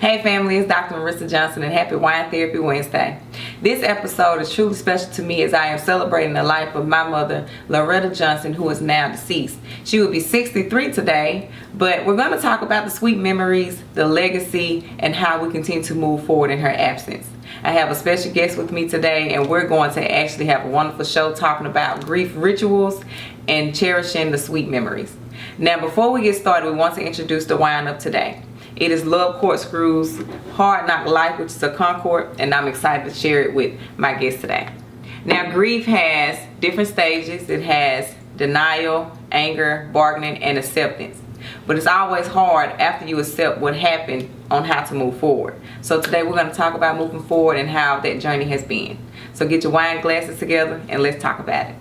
Hey family, it's Dr. Laretta Johnson and happy Wine Therapy Wednesday. This episode is truly special to me as I am celebrating the life of my mother, Laretta Johnson, who is now deceased. She will be 63 today, but we're going to talk about the sweet memories, the legacy, and how we continue to move forward in her absence. I have a special guest with me today, and we're going to actually have a wonderful show talking about grief rituals and cherishing the sweet memories. Now, before we get started, we want to introduce the wine of today. It is Love Corkscrew's Hard Knock Life, which is a Concord, and I'm excited to share it with my guest today. Now, grief has different stages. It has denial, anger, bargaining, and acceptance. But it's always hard after you accept what happened on how to move forward. So today we're going to talk about moving forward and how that journey has been. So get your wine glasses together and let's talk about it.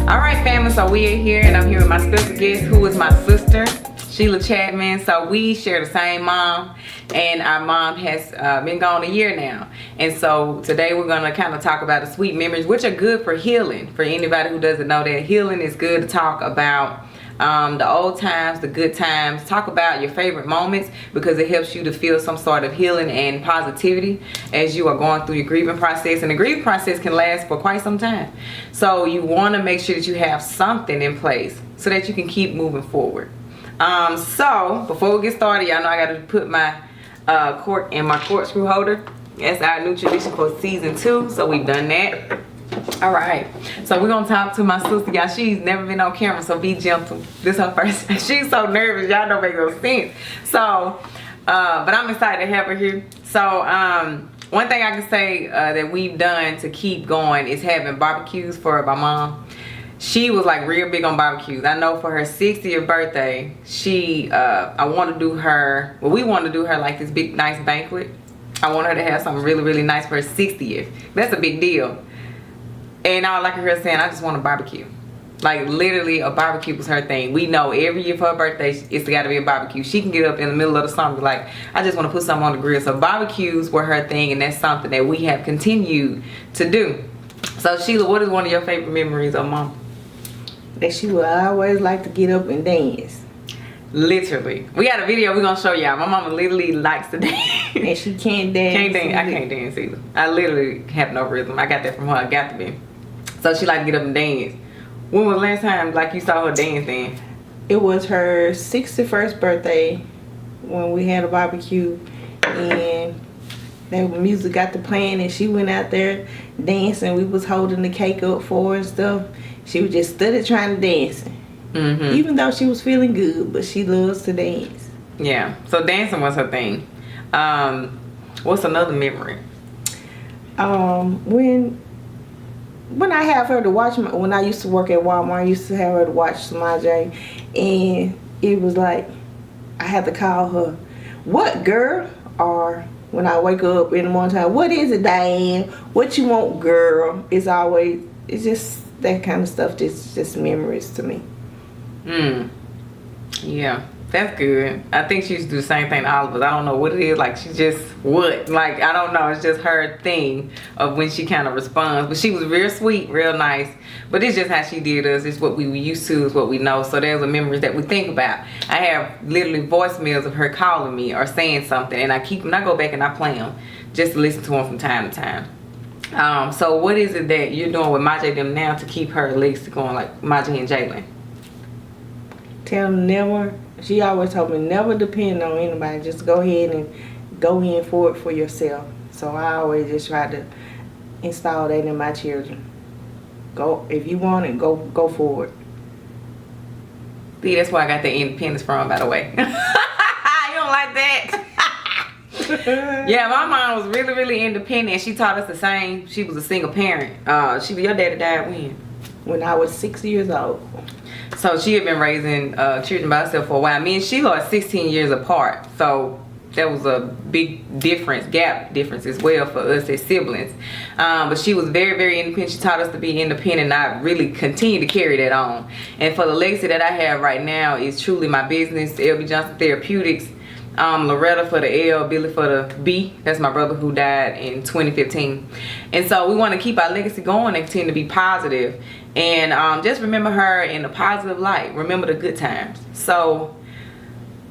Alright family, so we are here and I'm here with my special guest who is my sister, Sheila Chapman. So we share the same mom, and our mom has been gone a year now. And so today we're going to kind of talk about the sweet memories, which are good for healing. For anybody who doesn't know that, healing is good to talk about the old times, the good times. Talk about your favorite moments because it helps you to feel some sort of healing and positivity as you are going through your grieving process. And the grieving process can last for quite some time. So you want to make sure that you have something in place so that you can keep moving forward. So before we get started, y'all know I got to put my cork in my corkscrew holder. That's our new tradition for season 2. So we've done that. All right, so we're gonna talk to my sister, y'all. She's never been on camera, so be gentle. This is her first. She's so nervous, y'all don't make no sense. So but I'm excited to have her here. So one thing I can say that we've done to keep going is having barbecues for my mom. She was like real big on barbecues. I know for her 60th birthday, I want to do her, well, we want to do her like this big nice banquet. I want her to have something really, really nice for her 60th. That's a big deal. And all like her saying, I just want a barbecue. Like literally a barbecue was her thing. We know every year for her birthday, it's got to be a barbecue. She can get up in the middle of the summer like, I just want to put something on the grill. So barbecues were her thing, and that's something that we have continued to do. So Sheila, what is one of your favorite memories of mom? That she would always like to get up and dance. Literally. We got a video we're going to show y'all. My mama literally likes to dance. And she can't dance. Can't dance. I can't dance either. I literally have no rhythm. I got that from her. I got to be. So she like to get up and dance. When was the last time like you saw her dance then? It was her 61st birthday when we had a barbecue, and the music got to playing and she went out there dancing. We was holding the cake up for her and stuff. She was just study trying to dance. Even though she was feeling good, but she loves to dance. Yeah, so dancing was her thing. What's another memory? When I have her to watch, when I used to work at Walmart, I used to have her to watch Samaj, and it was like I had to call her, "What girl?" Or when I wake up in the morning time, "What is it, Diane? What you want, girl?" It's just that kind of stuff. Just memories to me. Yeah, that's good. I think she used to do the same thing to all of us. I don't know what it is. Like, she just what? Like, I don't know. It's just her thing of when she kind of responds. But she was real sweet, real nice. But it's just how she did us. It's what we were used to. It's what we know. So there's a memories that we think about. I have literally voicemails of her calling me or saying something, and I keep them. I go back and I play them just to listen to them from time to time. So what is it that you're doing with Majay them now to keep her legs going, like Majay and Jalen? Tell them never. She always told me never depend on anybody. Just go ahead and go in for it for yourself. So I always just try to install that in my children. Go if you want it. Go for it. See, that's where I got the independence from, by the way. You don't like that? Yeah, my mom was really, really independent. She taught us the same. She was a single parent. Your daddy died when? When I was 6 years old. So she had been raising children by herself for a while. Me and Sheila are 16 years apart. So that was a big gap difference as well for us as siblings. But she was very, very independent. She taught us to be independent, and I really continue to carry that on. And for the legacy that I have right now is truly my business, LB Johnson Therapeutics. Laretta for the L, Billy for the B. That's my brother who died in 2015. And so we want to keep our legacy going and continue to be positive. And just remember her in a positive light. Remember the good times. So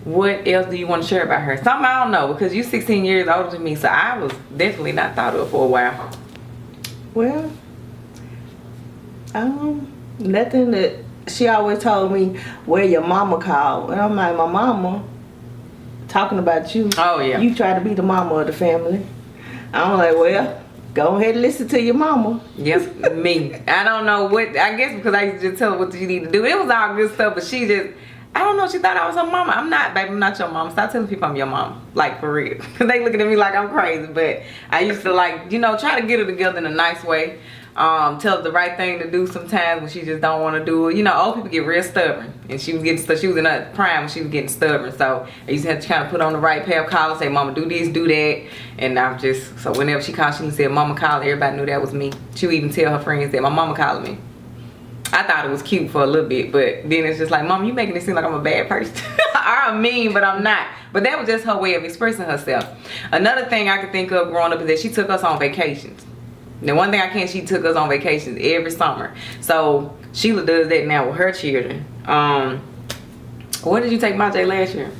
what else do you want to share about her? Something I don't know, because you're 16 years older than me, so I was definitely not thought of for a while. Well, nothing that she always told me where your mama called. And I'm like, my mama talking about you. Oh yeah. You try to be the mama of the family. I'm like, well, go ahead and listen to your mama. Yes, me. I don't know what, I guess because I used to just tell her what you need to do. It was all good stuff, but she just, I don't know, she thought I was her mama. I'm not, baby, I'm not your mama. Stop telling people I'm your mama. Like, for real. Because they looking at me like I'm crazy. But I used to, like, you know, try to get her together in a nice way. Tell her the right thing to do sometimes when she just don't want to do it. You know, old people get real stubborn. And she was in her prime when she was getting stubborn. So I used to have to kind of put on the right pair of collars, say, mama, do this, do that. And I'm just, so whenever she called, she said, mama called, everybody knew that was me. She would even tell her friends that my mama calling me. I thought it was cute for a little bit, but then it's just like, mom, you making it seem like I'm a bad person. I'm mean, but I'm not. But that was just her way of expressing herself. Another thing I could think of growing up is that she took us on vacations. The one thing I can, she took us on vacations every summer. So Sheila does that now with her children. Where did you take my J last year?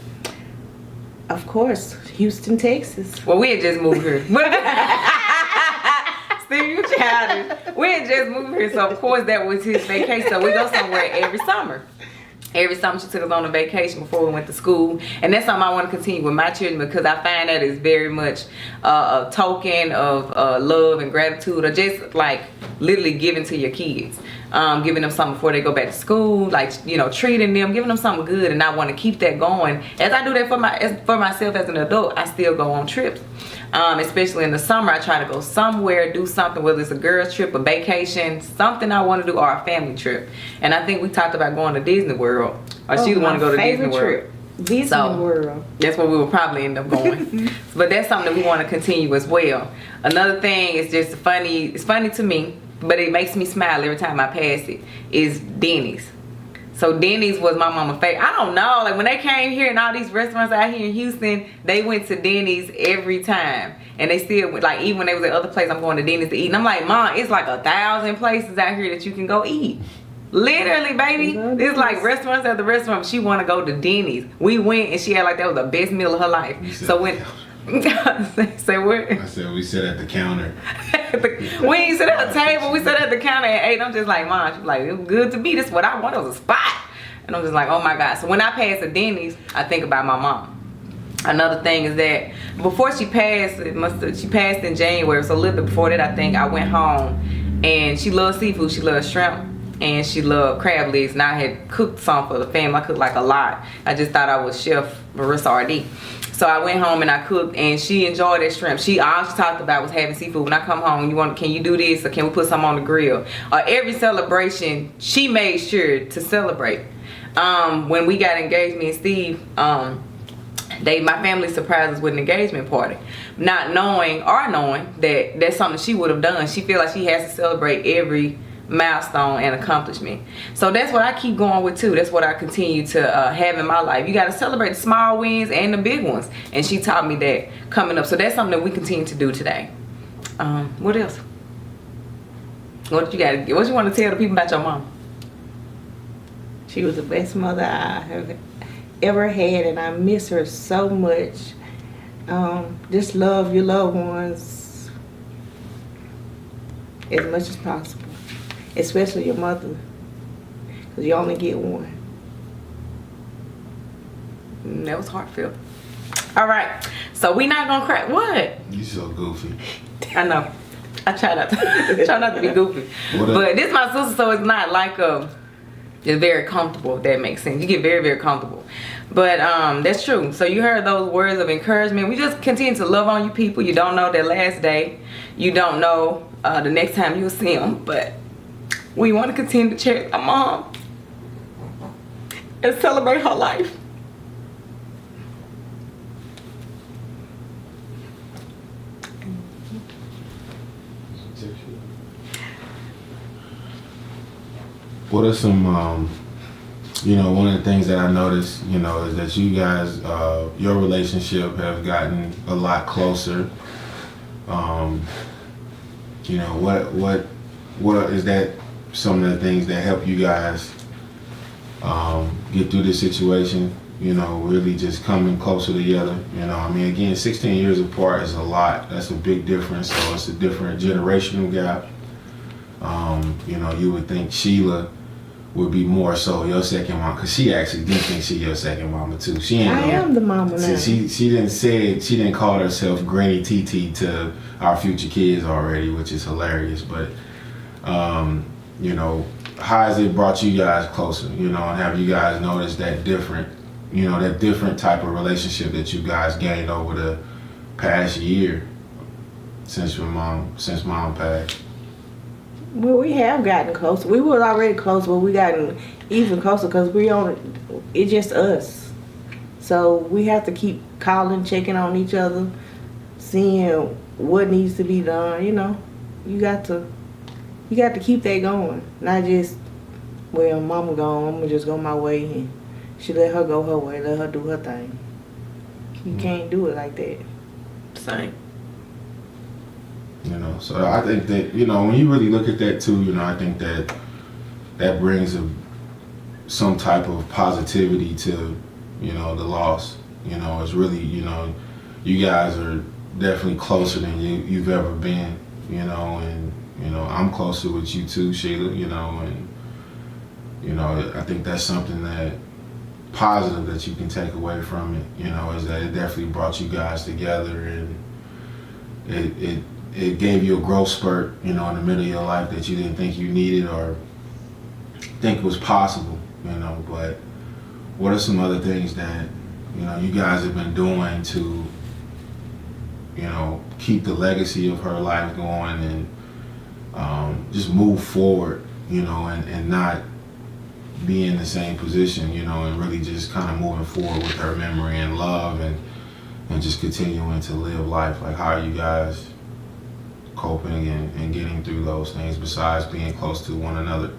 Of course, Houston, Texas. Well, we had just moved here. Steve, you childish. We had just moved here, so of course that was his vacation. So we go somewhere every summer. Every summer she took us on a vacation before we went to school. And that's something I want to continue with my children, because I find that is very much a token of love and gratitude, or just like literally giving to your kids. Giving them something before they go back to school, like, you know, treating them, giving them something good. And I want to keep that going. As I do that for myself as an adult, I still go on trips. Especially in the summer, I try to go somewhere, do something, whether it's a girls trip, a vacation, something I want to do, or a family trip. And I think we talked about going to Disney World, or she want to go to Disney World. Disney World. That's where we will probably end up going. But that's something that we want to continue as well. Another thing is just funny. It's funny to me, but it makes me smile every time I pass it, is Denny's. So Denny's was my mama's favorite. I don't know, like when they came here and all these restaurants out here in Houston, they went to Denny's every time. And they still went, like even when they was at other places, I'm going to Denny's to eat. And I'm like, Mom, it's like 1,000 places out here that you can go eat. Literally, baby. It's like restaurants after restaurant. She want to go to Denny's. We went and she had like that was the best meal of her life. So when... Say what? I said we sit at the counter. We ain't sit at the table, we sat at the counter and ate. I'm just like, Mom, she's like, it was good to me. This is what I want. It was a spot. And I'm just like, oh my God. So when I pass a Denny's, I think about my mom. Another thing is that before she passed, she passed in January. So a little bit before that, I think I went home, and she loved seafood. She loved shrimp and she loved crab legs. And I had cooked some for the family. I cooked like a lot. I just thought I was Chef Marissa RD. So I went home and I cooked, and she enjoyed that shrimp. All she talked about was having seafood. When I come home, can you do this, or can we put some on the grill? Every celebration, she made sure to celebrate. When we got engaged, me and Steve, my family surprised us with an engagement party, not knowing that that's something she would have done. She feel like she has to celebrate every milestone and accomplishment. So that's what I keep going with too. That's what I continue to have in my life. You got to celebrate the small wins and the big ones, and she taught me that coming up. So that's something that we continue to do today. What else? What you want to tell the people about your mom? She was the best mother I have ever had, and I miss her so much. Just love your loved ones as much as possible. Especially your mother, because you only get one. That was heartfelt. All right, so we not gonna cry. What? You so goofy. I know. I try not to be goofy. But this is my sister, so it's not like it's very comfortable. If that makes sense. You get very, very comfortable. But that's true. So you heard those words of encouragement. We just continue to love on you people. You don't know their last day. You don't know the next time you'll see them, but we want to continue to cherish our mom and celebrate her life. What are some you know, one of the things that I noticed, you know, is that you guys, your relationship have gotten a lot closer. You know, what is that? Some of the things that help you guys get through this situation. You know, really just coming closer together. You know, I mean, again, 16 years apart is a lot. That's a big difference. So it's a different generational gap. You know, you would think Sheila would be more so your second mom, because she actually do think she your second mama too. She ain't. I am the mama now. She didn't call herself Granny TT to our future kids already, which is hilarious. But you know, how has it brought you guys closer? You know, and have you guys noticed that different, you know, that different type of relationship that you guys gained over the past year since mom passed? Well, we have gotten close. We were already close, but we gotten even closer because it's just us. So we have to keep calling, checking on each other, seeing what needs to be done. You know, you got to keep that going. Not just, well, mama gone, I'm gonna just go my way, and she let her go her way, let her do her thing. You can't do it like that. Same. You know, so I think that, you know, when you really look at that too, you know, I think that brings some type of positivity to, you know, the loss. You know, it's really, you know, you guys are definitely closer than you've ever been, you know, and, you know, I'm closer with you too, Sheila, you know, and, you know, I think that's something that positive that you can take away from it, you know, is that it definitely brought you guys together, and it gave you a growth spurt, you know, in the middle of your life that you didn't think you needed or think was possible, you know. But what are some other things that, you know, you guys have been doing to, you know, keep the legacy of her life going and just move forward, you know, and not be in the same position, you know, and really just kind of moving forward with her memory and love and just continuing to live life? Like, how are you guys coping and getting through those things besides being closer to one another?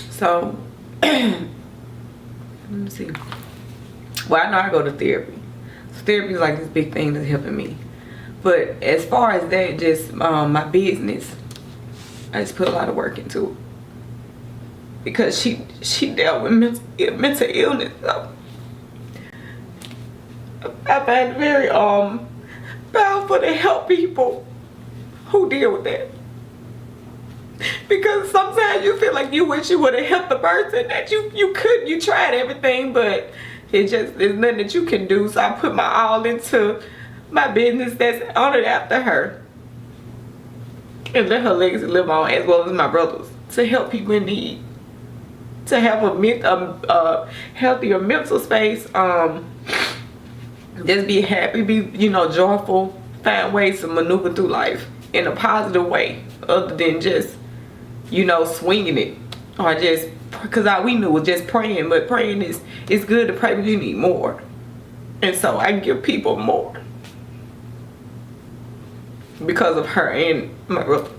So, let me see. Well, I know I go to therapy. So therapy is like this big thing that's helping me. But as far as that, just my business, I just put a lot of work into it. Because she dealt with mental illness. So I find it very powerful to help people who deal with that. Because sometimes you feel like you wish you would have helped the person that you couldn't. You tried everything, but there's nothing that you can do. So I put my all into my business that's honored after her, and let her legacy live on, as well as my brothers, to help people in need, to have a healthier mental space. Just be happy, be, you know, joyful, find ways to maneuver through life in a positive way, other than just, you know, swinging it, or just, because all we knew was just praying. But praying is good to pray, but you need more. And so I give people more because of her and my brother.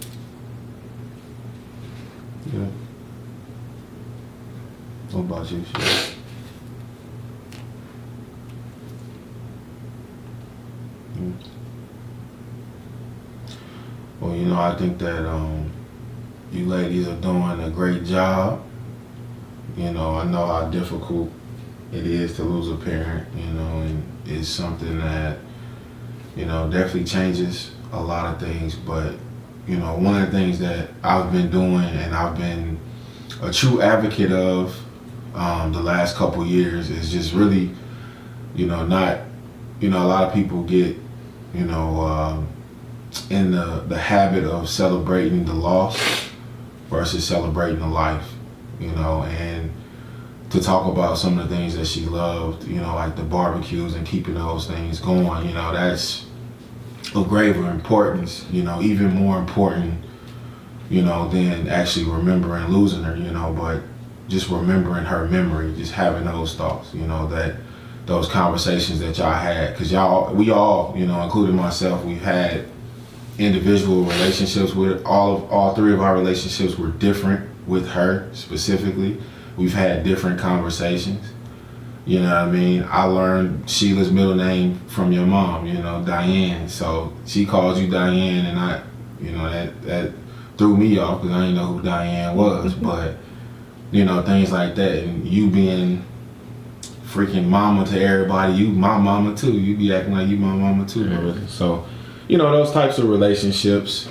Yeah. What about you, Sheila? Well, you know, I think that you ladies are doing a great job. You know, I know how difficult it is to lose a parent, you know, and it's something that, you know, definitely changes a lot of things. But, you know, one of the things that I've been doing and I've been a true advocate of the last couple years is just really, you know, not, you know, a lot of people get, you know, in the habit of celebrating the loss versus celebrating the life, you know, and to talk about some of the things that she loved, you know, like the barbecues and keeping those things going, you know, that's of graver importance, you know, even more important, you know, than actually remembering losing her, you know, but just remembering her memory, just having those thoughts, you know, that those conversations that y'all had, because we all, you know, including myself, we've had individual relationships with all three of our relationships were different with her specifically. We've had different conversations. You know what I mean? I learned Sheila's middle name from your mom, you know, Diane. So she calls you Diane, and I, you know, that threw me off because I didn't know who Diane was. But, you know, things like that. And you being freaking mama to everybody, you my mama too. You be acting like you my mama too, Laretta. So, you know, those types of relationships,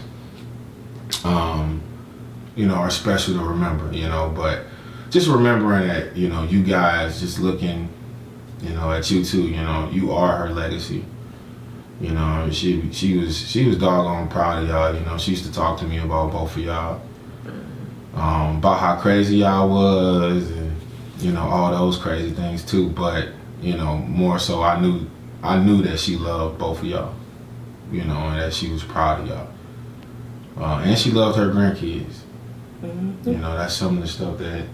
you know, are special to remember, you know, but just remembering that, you know, you guys just looking, you know, at you too, you know, you are her legacy. You know, she was doggone proud of y'all, you know. She used to talk to me about both of y'all. About how crazy y'all was and, you know, all those crazy things too, but, you know, more so I knew that she loved both of y'all, you know, and that she was proud of y'all. And she loved her grandkids. You know, that's some of the stuff that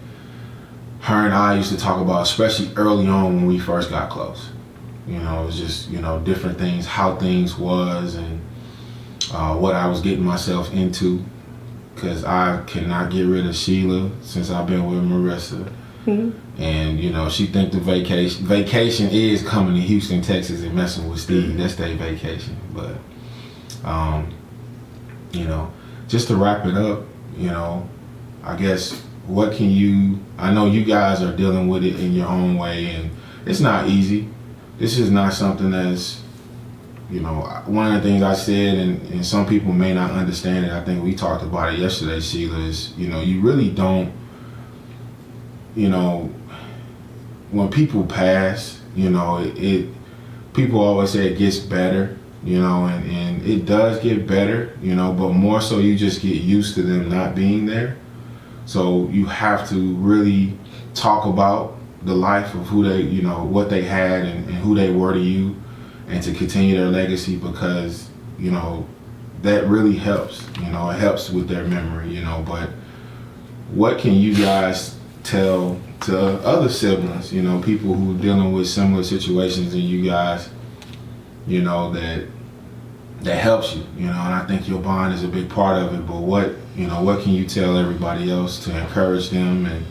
her and I used to talk about, especially early on when we first got close. You know, it was just, you know, different things, how things was and what I was getting myself into. Because I cannot get rid of Sheila since I've been with Marissa. And, you know, she think the vacation is coming to Houston, Texas and messing with Steve. That's their vacation. But, you know, just to wrap it up, you know, I guess I know you guys are dealing with it in your own way, and it's not easy. This is not something that's, you know, one of the things I said, and some people may not understand it, I think we talked about it yesterday, Sheila, is, you know, you really don't, you know, when people pass, you know, people always say it gets better, you know, and it does get better, you know, but more so you just get used to them not being there. So you have to really talk about the life of who they, you know, what they had and who they were to you, and to continue their legacy, because, you know, that really helps, you know, it helps with their memory, you know. But what can you guys tell to other siblings, you know, people who are dealing with similar situations and you guys, you know, that helps you, you know, and I think your bond is a big part of it. But what can you tell everybody else to encourage them? And,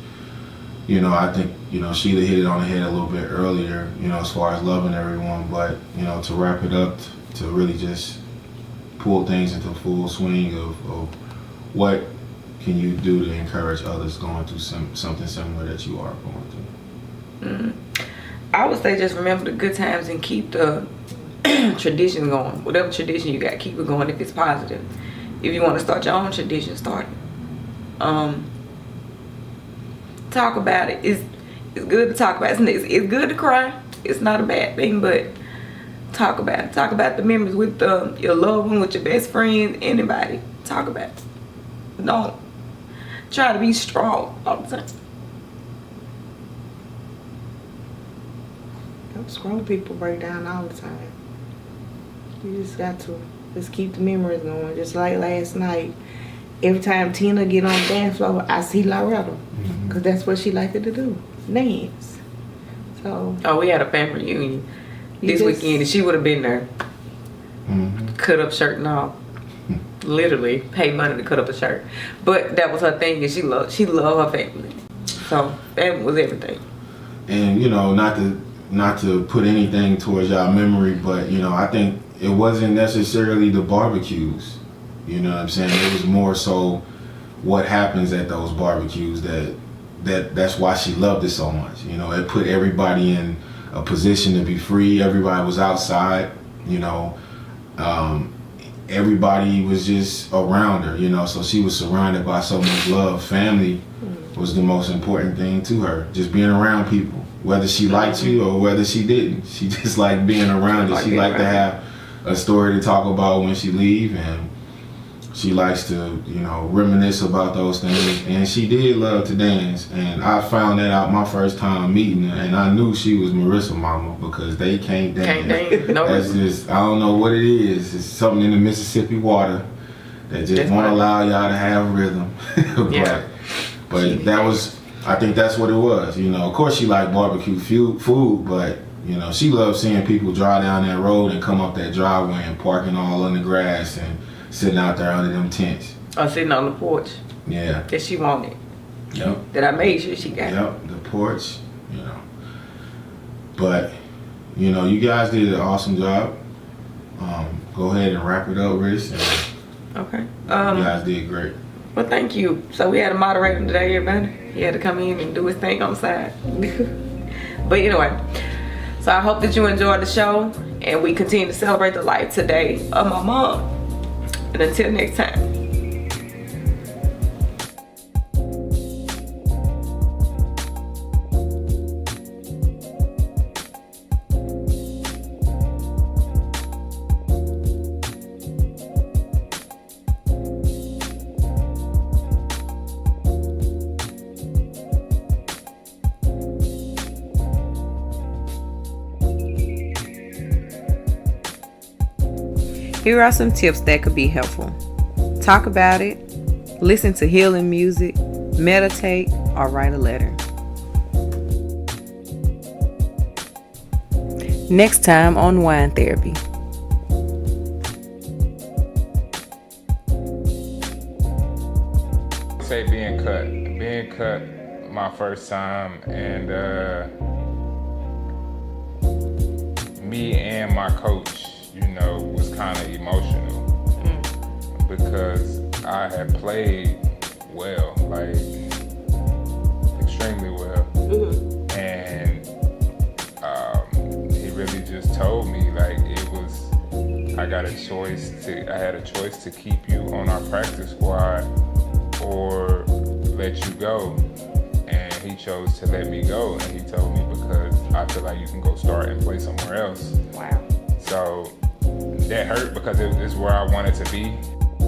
you know, I think, you know, Sheila hit it on the head a little bit earlier, you know, as far as loving everyone. But, you know, to wrap it up, to really just pull things into full swing of what can you do to encourage others going through something similar that you are going through? I would say just remember the good times and keep the tradition going. Whatever tradition you got, keep it going if it's positive. If you want to start your own tradition, start it. Talk about it. It's good to talk about it. It's good to cry. It's not a bad thing, but talk about it. Talk about the memories with your loved one, with your best friends, anybody. Talk about it. Don't try to be strong all the time. Strong people break down all the time. You just got to just keep the memories going. Just like last night, every time Tina get on the dance floor, I see Laretta, because that's what she liked to do, dance. So. Oh, we had a family reunion this weekend, and she would have been there. Cut up shirt and all. Literally paid money to cut up a shirt, but that was her thing, and she loved her family. So that was everything. And, you know, not to put anything towards y'all memory, but, you know, I think it wasn't necessarily the barbecues. You know what I'm saying? It was more so what happens at those barbecues that's why she loved it so much. You know, it put everybody in a position to be free. Everybody was outside, you know. Everybody was just around her, you know, so she was surrounded by so much love. Family was the most important thing to her. Just being around people, whether she liked you or whether she didn't. She just liked being around you. She liked to have a story to talk about when she leave, and she likes to, you know, reminisce about those things. And she did love to dance, and I found that out my first time meeting her, and I knew she was Marissa's mama, because they can't dance. Can't dance. No. That's just, I don't know what it is. It's something in the Mississippi water that just won't allow y'all to have rhythm. But that was, I think that's what it was. You know, of course she liked barbecue food, but, you know, she loved seeing people drive down that road and come up that driveway and parking all in the grass and sitting out there under them tents. Or sitting on the porch. Yeah. That she wanted. Yep. that I made sure she got. Yep, the porch, you know. But, you know, you guys did an awesome job. Go ahead and wrap it up, Rich. Okay. You guys did great. Well, thank you. So we had a moderator today, everybody. He had to come in and do his thing on the side. But anyway, so I hope that you enjoyed the show, and we continue to celebrate the life today of my mom. And until next time. Here are some tips that could be helpful. Talk about it, listen to healing music, meditate, or write a letter. Next time on Wine Therapy. Say being cut my first time, and me and my coach, you know, was kind of emotional because I had played well, like extremely well, and he really just told me like I had a choice to keep you on our practice squad or let you go, and he chose to let me go, and he told me because I feel like you can go start and play somewhere else. Wow. So that hurt because it's where I wanted to be.